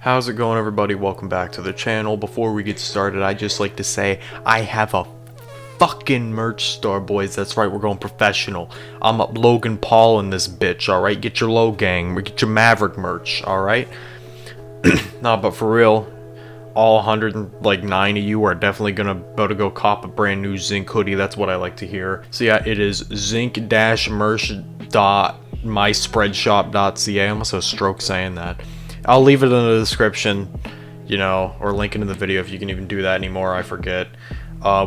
How's it going, everybody? Welcome back to the channel. Before we get started, I'd just like to say I have a fucking merch store, boys. That's right, we're going professional. I'm up Logan Paul in this bitch, alright? Get your Low Gang, get your Maverick merch, alright? Nah, but for real, all 109 of you are definitely about to go cop a brand new Zinc hoodie. That's what I like to hear. So yeah, it is zinc-merch.myspreadshop.ca. I almost had a stroke saying that. I'll leave it in the description, you know, or link it in the video if you can even do that anymore. I forget.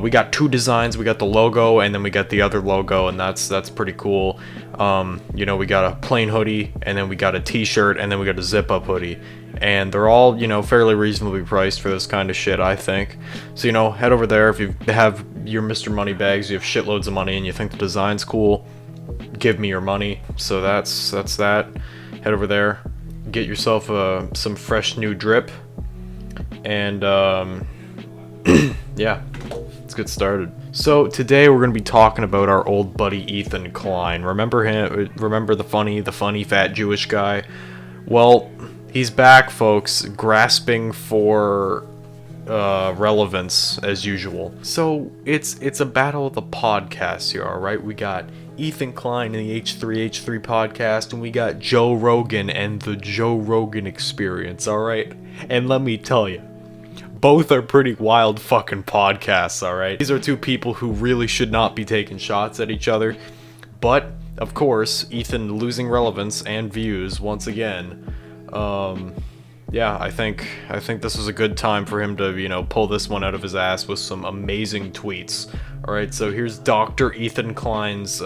We got two designs. We got the logo and then we got the other logo, and that's pretty cool. You know, we got a plain hoodie and then we got a t-shirt and then we got a zip-up hoodie. And they're all, you know, fairly reasonably priced for this kind of shit, I think. So, you know, head over there if you have your Mr. Moneybags, you have shitloads of money and you think the design's cool, give me your money. So that's that. Head over there. Get yourself some fresh new drip, and yeah, let's get started. So today we're gonna be talking about our old buddy Ethan Klein. Remember him? Remember the funny fat Jewish guy? Well, he's back, folks, grasping for relevance as usual. So it's a battle of the podcasts here, all right? We got Ethan Klein in the H3H3 podcast, and we got Joe Rogan and the Joe Rogan Experience, alright? And let me tell you, both are pretty wild fucking podcasts, alright? These are two people who really should not be taking shots at each other, but, of course, Ethan losing relevance and views once again. Yeah, I think this is a good time for him to, you know, pull this one out of his ass with some amazing tweets. Alright, so here's Dr. Ethan Klein's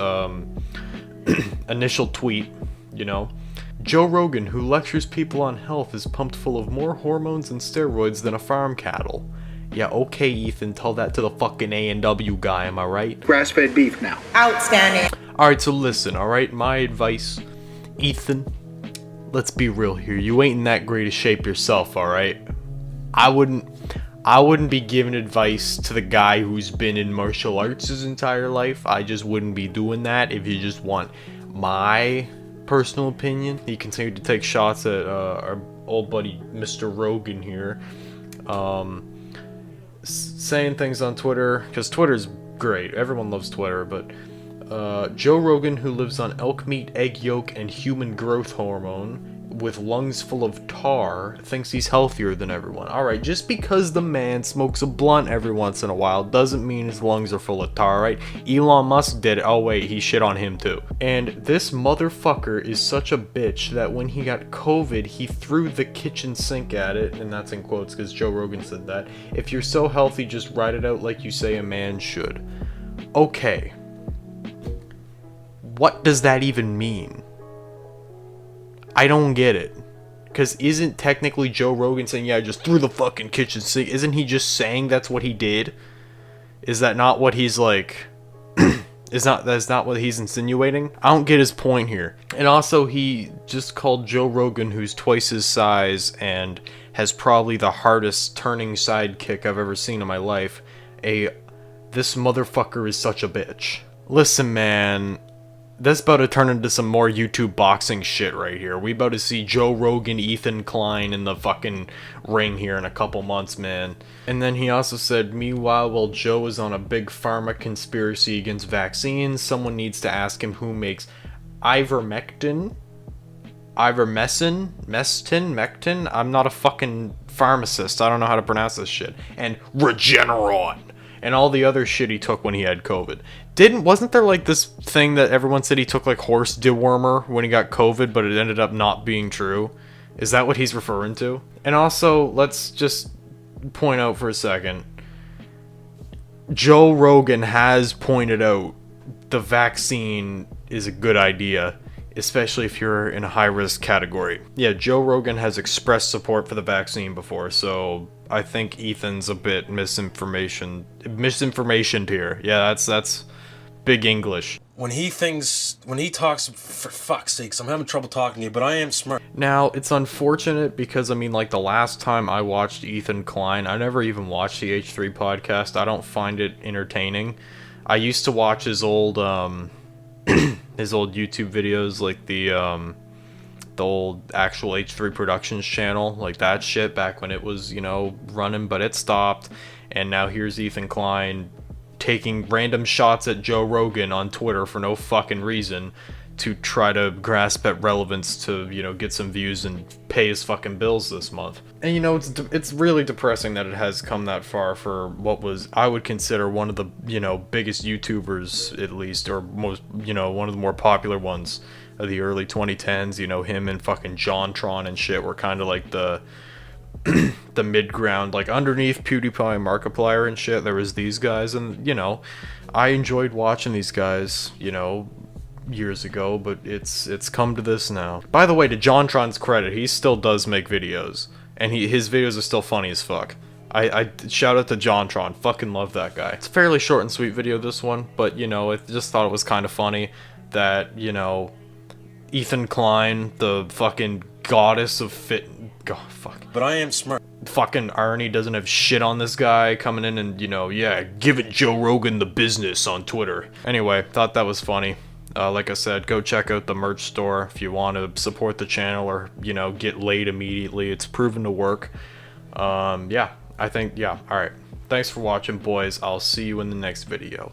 initial tweet, you know. Joe Rogan, who lectures people on health, is pumped full of more hormones and steroids than a farm cattle. Yeah, okay, Ethan, tell that to the fucking A&W guy, am I right? Grass-fed beef now. Outstanding. Alright, so listen, alright, my advice, Ethan, let's be real here. You ain't in that great a shape yourself, alright? I wouldn't be giving advice to the guy who's been in martial arts his entire life. I just wouldn't be doing that. If you just want my personal opinion, he continued to take shots at our old buddy Mr. Rogan here. Saying things on Twitter, because Twitter's great. Everyone loves Twitter, but Joe Rogan, who lives on elk meat, egg yolk, and human growth hormone, with lungs full of tar, thinks he's healthier than everyone. Alright, just because the man smokes a blunt every once in a while doesn't mean his lungs are full of tar, right? Elon Musk did it. Oh wait, he shit on him too. And this motherfucker is such a bitch that when he got COVID, he threw the kitchen sink at it, and that's in quotes because Joe Rogan said that. If you're so healthy, just ride it out like you say a man should. Okay. What does that even mean? I don't get it. Because isn't technically Joe Rogan saying, yeah, I just threw the fucking kitchen sink? Isn't he just saying that's what he did? Is that not what he's like... that's not what he's insinuating? I don't get his point here. And also, he just called Joe Rogan, who's twice his size and has probably the hardest turning sidekick I've ever seen in my life, this motherfucker is such a bitch. Listen, man... That's about to turn into some more YouTube boxing shit right here. We about to see Joe Rogan, Ethan Klein in the fucking ring here in a couple months, man. And then he also said, meanwhile, while Joe is on a big pharma conspiracy against vaccines, someone needs to ask him who makes ivermectin? Mectin? I'm not a fucking pharmacist. I don't know how to pronounce this shit. And Regeneron. And all the other shit he took when he had COVID. Wasn't there like this thing that everyone said he took like horse dewormer when he got COVID, but it ended up not being true? Is that what he's referring to? And also, let's just point out for a second, Joe Rogan has pointed out the vaccine is a good idea, especially if you're in a high-risk category. Yeah, Joe Rogan has expressed support for the vaccine before, so I think Ethan's a bit misinformationed here. Yeah, that's big English. When he talks, for fuck's sakes, I'm having trouble talking to you, but I am smart. Now, it's unfortunate because, I mean, like, the last time I watched Ethan Klein, I never even watched the H3 podcast. I don't find it entertaining. I used to watch his old YouTube videos, like the the old actual H3 Productions channel, like that shit back when it was, you know, running, but it stopped. And now here's Ethan Klein taking random shots at Joe Rogan on Twitter for no fucking reason to try to grasp at relevance to, you know, get some views and pay his fucking bills this month. And, you know, it's really depressing that it has come that far for what was, I would consider, one of the, you know, biggest YouTubers, at least, or most, you know, one of the more popular ones of the early 2010s. You know, him and fucking JonTron and shit were kind of like the the mid-ground, like underneath PewDiePie and Markiplier and shit. There was these guys, and, you know, I enjoyed watching these guys, you know, years ago, but it's come to this now. By the way, to JonTron's credit, he still does make videos, and his videos are still funny as fuck. I shout out to JonTron, fucking love that guy. It's a fairly short and sweet video, this one, but, you know, I just thought it was kind of funny that, you know, Ethan Klein, the fucking goddess of fit, god, fuck. But I am smart. Fucking Arnie doesn't have shit on this guy coming in and, you know, yeah, give it Joe Rogan the business on Twitter. Anyway, thought that was funny. Like I said, go check out the merch store if you want to support the channel or, you know, get laid immediately. It's proven to work. Yeah, I think, yeah, alright. Thanks for watching, boys. I'll see you in the next video.